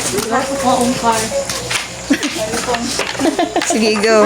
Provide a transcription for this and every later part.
Wala ko ang car. Sige, go.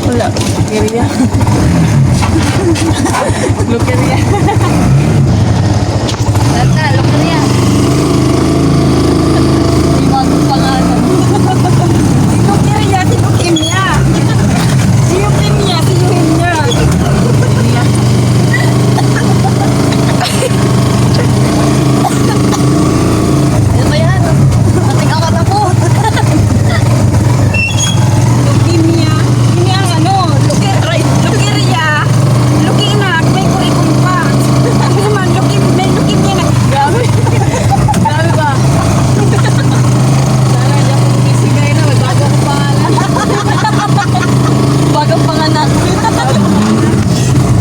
Wala. Lukeria. Lukeria. Tata, lukeria. Hindi mo ako pangalan. Si Lukeria, si Leukemia. Si Leukemia, si Leukemia. Ano ba yan? Ating ako na po. Leukemia. Ini ang ano, Lukeria. Leukemia, may kurikul pa. Ano naman, may leukemia na. Grabe. Grabe ba? Sana hindi ako bumisigay na. May bagong pangalan. Bagong panganak.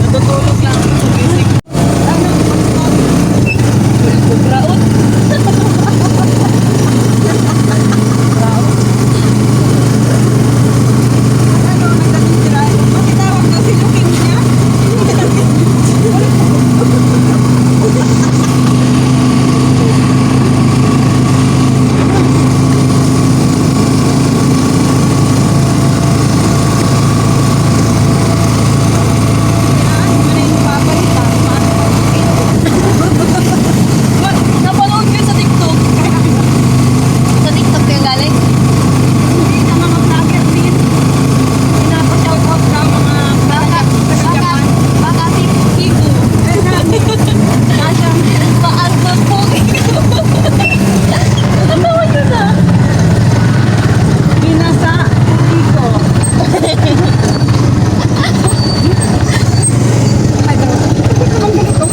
Natutulog lang ako sa basic. Graot. Ano, nagkakitira. Bakit tawag daw si Leukemia? Napanood ko yun sa TikTok. Sa TikTok kayo galing? Hindi na mga vlogger din. Pinapa-shoutout sa mga Baka si Kiku. Paas na po. Nakatawa yun ah. binasa Kiko. Ay, pero hindi ko man ganito.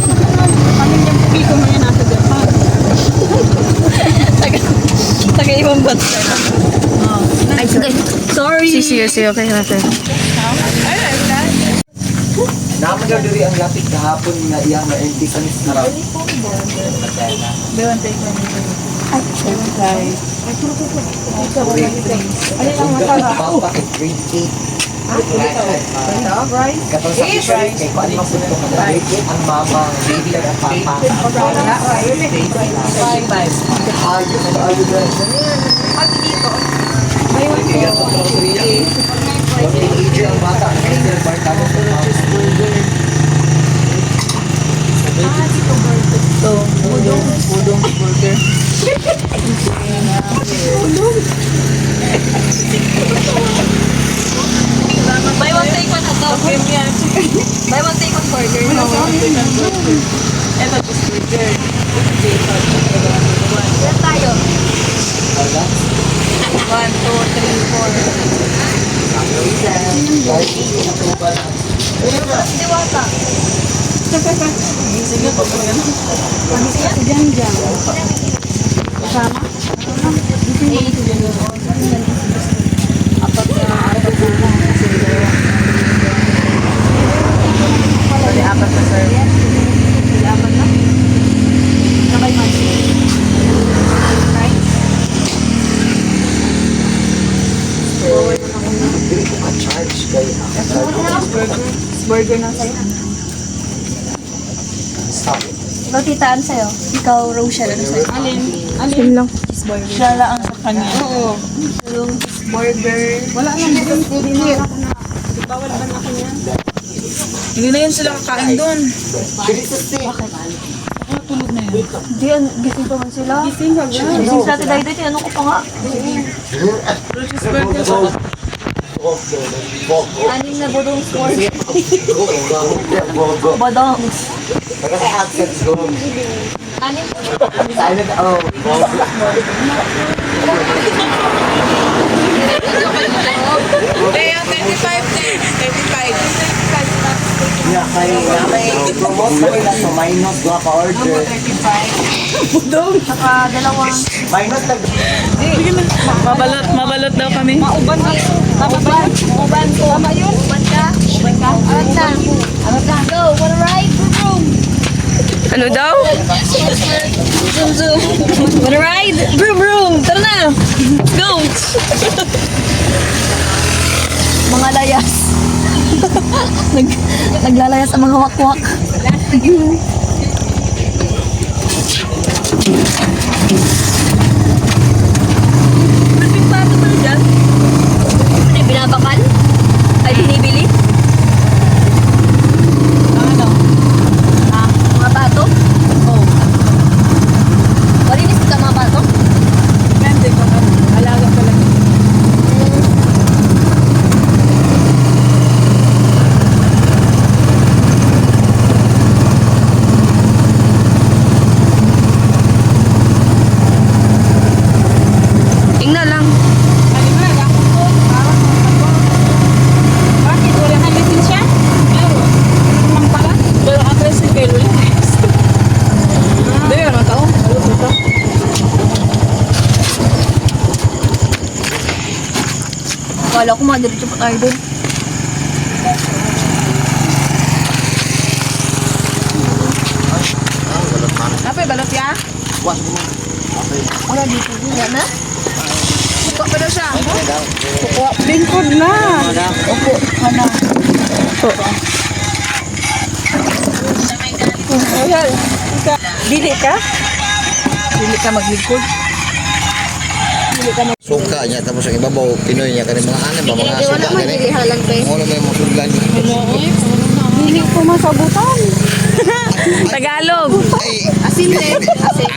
Pamilyang Kiko man yan nasa Japan. Taga ibang bansa na. Ay, sige. Sorry. Sige, okay na sir. Naman daw diri ang lapit kahapon nga iyang na antisanis na raw. Ano lang masarap? Bakit grade 8? Katong sa grade kay paano mapunto ka na grade 8 ang mama, baby at papa. Ayun na ayun na. Kaya pa ito teenager ang bata. Kaya bata mo sa Udong burger. Buy one take one ito. Buy one take one burger. Ito just burger. Ilan tayo? 1, 2, 3, 4. Diwata. Sige po po yan. Si Janjan. Kasama? Apat na kasi bali apat na sir. Apat na? Nakay mansi. Right? Dili ko ka-charge kayo. Burger na sa'yo. Stop. Ikaw titaan sa'yo. Ikaw Rochelle. Ano sa'yo? Alin? Same lang. Siya lang ang Kanya. Oo. Yung burger. Wala lang din. Hindi na ako na. Bawal ba na ako yan? Hindi na yun sila kakain doon. Hindi, gising pa man sila. Gising ka ba? Gising sa atin dahil ano ko pa nga. Anim na bodong score. Badongs. Anim po. Kaya 35 din. 35. Yeah, may promote pa nila so minus doha ka order. Saka dalawang Minus tag Mabalot daw kami. Mauban ako. Tama ba? uban ko. Tama yun? Uban ka? Uban ka? Arat na. Arat na. Go, wanna ride? Vroom, vroom. Ano daw? Zoom, zoom. Wanna ride? Vroom, vroom. Tara na. Let's go. Mga layas. Naglalayas ang mga wakwak. Perfect pato pala dyan. Ano yung binabakal? Ay, binibili? Ano? Mga pato? Oo. Marinis ka mga pato? Depende kung ano. Alaga pa lang. Tingnan lang. Ano na? Lakot ko. Parang ako. Bakit? Wala na lisensya? Meron. Naman pala. Pero ang tres ng kayo ulit. Dahil ano tao? Akala ko madiretso pa tayo doon. Napay balot ya? Wala dito. Wala na? Buka pa daw siya. Lingkod na. Opo. Ano? Ayan. Dili ka? Dili ka maglikod. suka niya tapos ang ibabaw Pinoy niya kani mga anim ba mga Hindi, wala suka man. gani. Hindi halang ba? Mo may mga sugan. Dili ko masabutan. Tagalog. Ay. Asin din. Asin.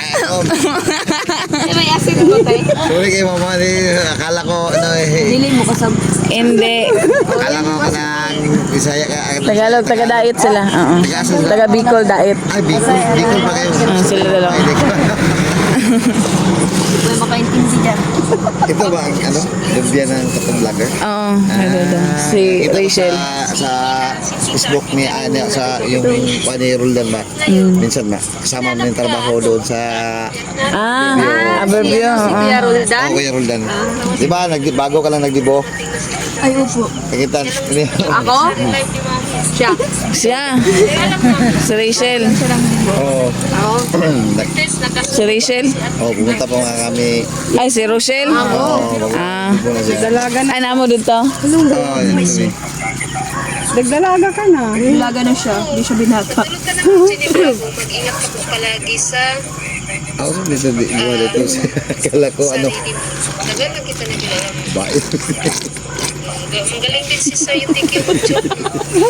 May asin ko tayo. Sorry kay mama ni akala ko ano Dili mo kasab. Hindi. akala ko kanang Bisaya ka. Tagalog, taga-diet sila. Oo. Taga Bicol diet. Ay Bicol pa kayo. Sila dalawa. Ay, di ko. May makaintindi dyan. Ito ba ang ano? Lubyan ng kapag vlogger? Oo. Si Kita ko Rachel. sa Facebook ni Anya sa yung ni Roldan ba? Minsan ba kasama mo yung trabaho doon sa Aberbio. Kuya Roldan. Kuya Roldan. Di ba bago ka lang nagdibo? Ay, upo. Nakita ni Ako? Siya. Siya. Si Rachel. Oo. Si Rachel. Oh, pumunta pa nga kami. Ay, si Rochelle. Ah. Dalaga na. Ay, namo dito. Oh, yun kami. Dagdalaga ka na. Laga na siya. Hindi siya binata. Mag-ingat ka po palagi sa Ako sa dito di mo dito. Kala ko ano, tagal na kita naglalaro. bait. Magaling din si Sir yung thank you joke.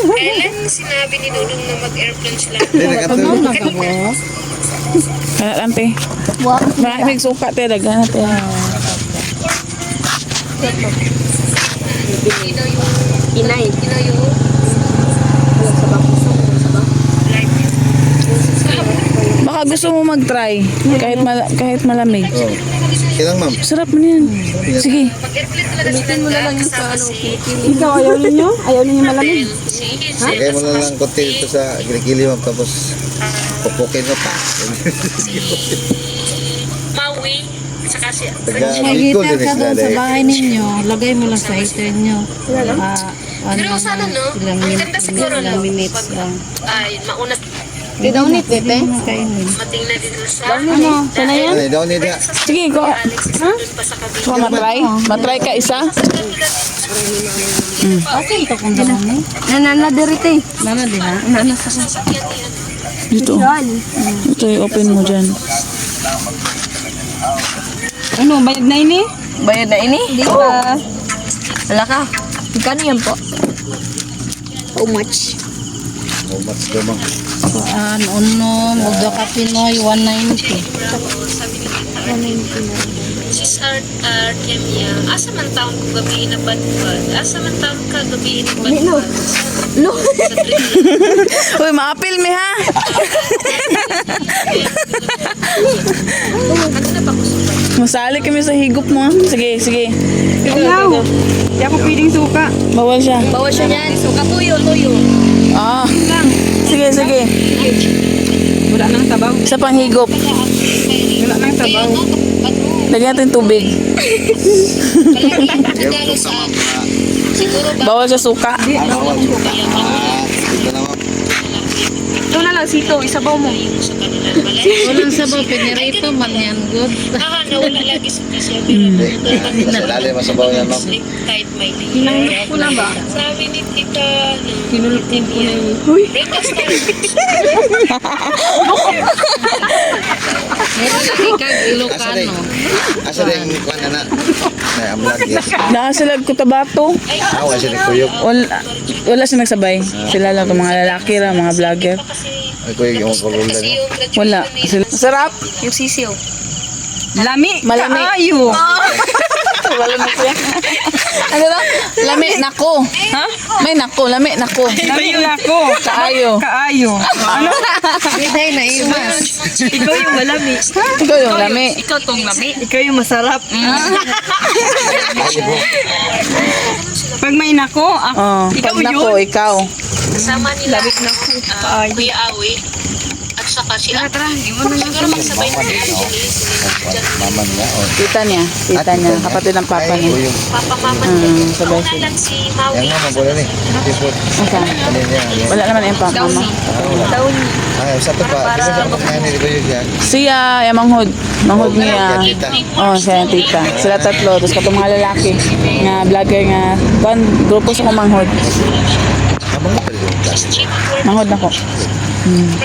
Kailan sinabi ni Nunong na mag-airplane sila? Hindi nakatulog. Kana lang, te. Wow. Maraming suka, te. Dagan na, te. Sino yung Inay. sino yung Baka gusto mo mag-try. Kahit malamig. Oh. Kailang ma'am. Sarap mo yan. Sige. mag-airplane talaga sila mo na lang yung kasama sa si Ikaw, ayaw ninyo? Ayaw ninyo malamig? Kaya mo na lang konti dito sa kilikili ma'am tapos pupukin mo pa. Maui saka si Taga Bicol din sila dahil. bahay ninyo, lagay mo lang sa heater nyo. pero sana no ang ganda siguro no Minutes lang. ay mauna Di daw nit, tete. Kainin. matingnan din sa Ano? Sana yan? Ano daw nila? Sige, ko. Alex doon pa sa kabila. Ko matry. Matry ka isa. Kasi ito kung dami. Nanana dirite. Nana din ha? Nanana sa Dito. yan. Ito, i-open mo dyan. Ano, bayad na ini? Bayad na ini? Hindi pa. Wala ka. Magkano yan po? How much? How much daw mang? Uno, muda ka Pinoy, 190. Sis Artemia, asa man taon ko gabi na badbad? Asa man taon ka gabi na badbad? Sa trip Uy, maapil mi ha. ano na ba ko sa Masali kami sa higop mo. Sige, sige. Ayaw. Hindi ako pwedeng suka. Bawal siya. Bawas siya niyan. Suka tuyo. Ah. Sige, sige. Wala nang sabaw. Isa pang higop. Wala nang sabaw. Lagyan natin tubig. Yung sa mga Bawal siya suka. dito na ma'am. Ito na lang sito. Isabaw mo. sa kanila balay? Walang sabaw, pinirito man yan, good. Nawala lagi sa tisya. Hindi. Sa ilalim masabaw yan ma'am. Kahit may layer. Ko na ba? Sabi ni Tita, Kinulupin ko na yun. breakfast time. Meron lagi kag Ilocano. Asa rin kwan na na. Ay, ang vlogger. Nakasalag ko tabato. Wala siya nagkuyog. Wala siya nagsabay. Sila lang mga lalaki ra, mga vlogger. Ay, kuyog yung kulula Kasi niya. yung graduation Wala. ni- Sila. Sarap. Yung sisiw. Lami. Malami. Kaayo. Wala na siya. Ano lang? Lami, nako. Ha? May nako, lami, nako. Lami na ako. Kaayo. Kaayo. Ano? Biday na imas. Ikaw yung malami. Ikaw yung lami. Ikaw tong lami. Ikaw yung masarap. Pag may nako, ako. Oh, Ikaw pag nako, yun. ikaw. Kasama nila Labit na ako. Kuya Awi at saka si Ate. Siguro magsabay na sila. Mama niya. Oh. Tita niya, kapatid ng papa Ay, niya. kuyog. Papa Mama sabay Una sila. lang si Maui. Yan nga, mabulo ni. Tipot. Asa? Ano niya? Wala naman yung papa, mama. Ay, sa to pa. Di ba sa pagkain ni kuyog yan? Siya, yung manghod niya. Yan, tita. Oh, siya yung tita. Sila tatlo. Tapos katong mga lalaki. Nga vlogger nga. Kuan, grupo sa kong manghod. Habang ito yung plastic. Chief of Work Manghod na ko. from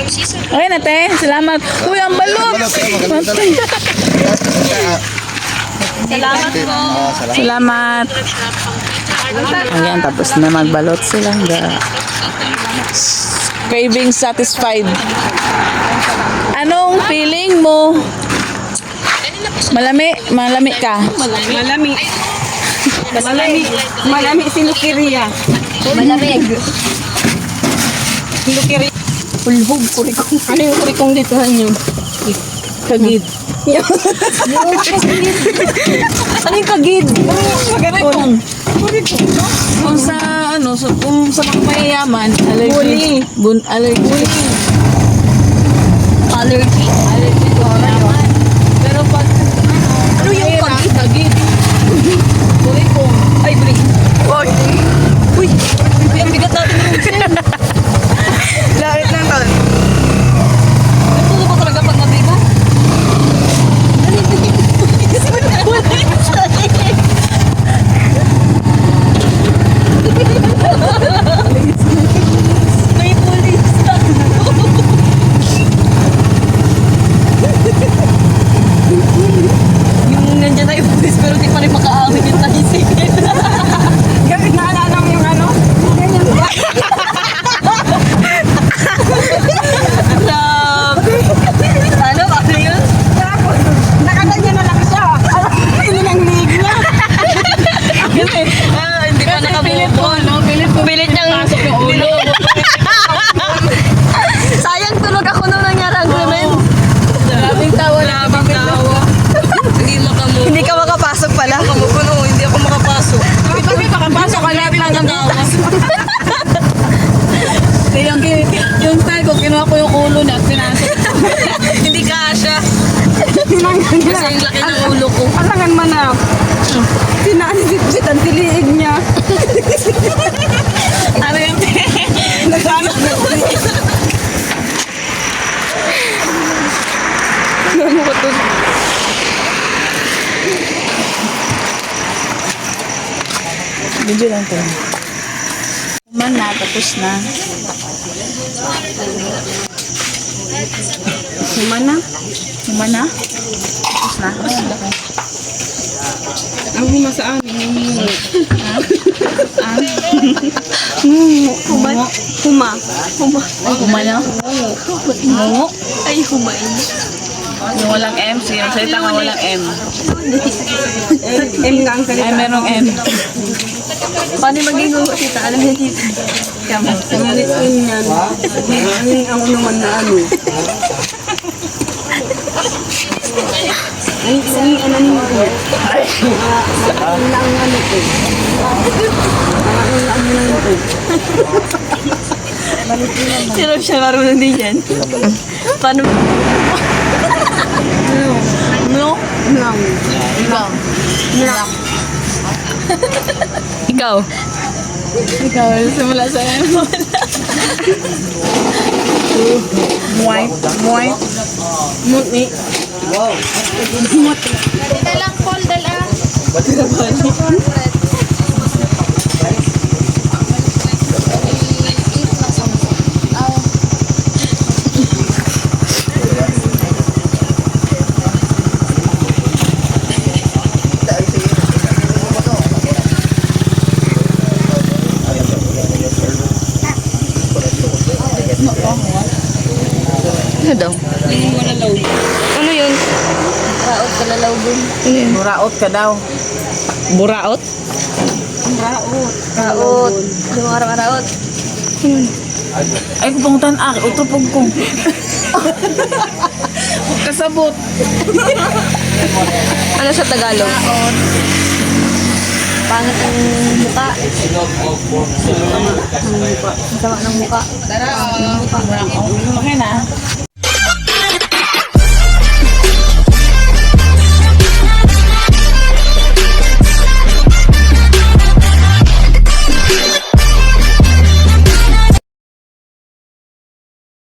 Season Okay na, te. Salamat. Uy, ang balot. Salamat po. Salamat po. Salamat. Salamat. Ayan, tapos na magbalot sila. Craving satisfied. Anong feeling mo? Malami ka. Malami. Malami. Malami si Lukiria. Malamig. Lukiria. Pulhog. Kurikong. Ano yung kurikong dito? Ano? Kagid. Ano yung kagid? Kurikong. Kung sa ano, kung sa mga mayayaman, allergy. Allergy. Allergy. Allergy to mayaman. Pero pag Ano yung kagid? kagid. Kurikong. Ay, buli. Uy! Uy, ang bigat natin yung sir. Lait lang to. Ito ba talaga pag nabigat? May pulis. Yung nandiyan na yung pulis pero di pa rin makaawin yung nahisigit. Gamit na alala mo yung ano? Grabe. Ano? Ano yun? Tapos, nakaganyan na lang siya. Alam mo, yun ang lig niya. Hindi pa nakabuo. no? Pilit niyang pasok yung ulo. Sayang tulog ako nung nangyari ang krimen. Grabing tawa na. Hindi ka makapasok pala. Hindi ako makapasok. Kami makapasok ka lahat lang ang tawa. Yung style ko, kinuha ko yung ulo niya at pinasok. Hindi ka asya. Tinanggan niya. Kasi yung laki ng ulo ko. Alangan man na. Sinasip-sit ang tiliig niya. Ano yun? Nagano. Ano ko to? Video lang to. Man na, tapos na. Humana. Tapos na? Tapos na? Ang huma sa amin. Huma. Huma. Huma. Kumaya. Mungo. Ay, humain. Yung walang M. Sige, magsalita ka walang M. M nga ang salita. Ay, merong M. Paano maging tita? Alam niya tita. Kama. Ang alit ko yan. Ang naman na ano. Ang ano mo ko. Ang ano ko. Ang ano ko. Pero siya marunong din yan. Paano? No? Lang. Ikaw. Ikaw, simula sa M. Muay. Muay. Muti. Dalang call, dalang. Ano daw? Ano yun? Raot kalalaw dun. Ano yun? Buraot ka daw. Buraot? Raot. Yung araw-araot. Ay, kupungutan utupog ko. Kasabot. Ano sa Tagalog? Pangit ang muka. Masama ng muka. Okay na.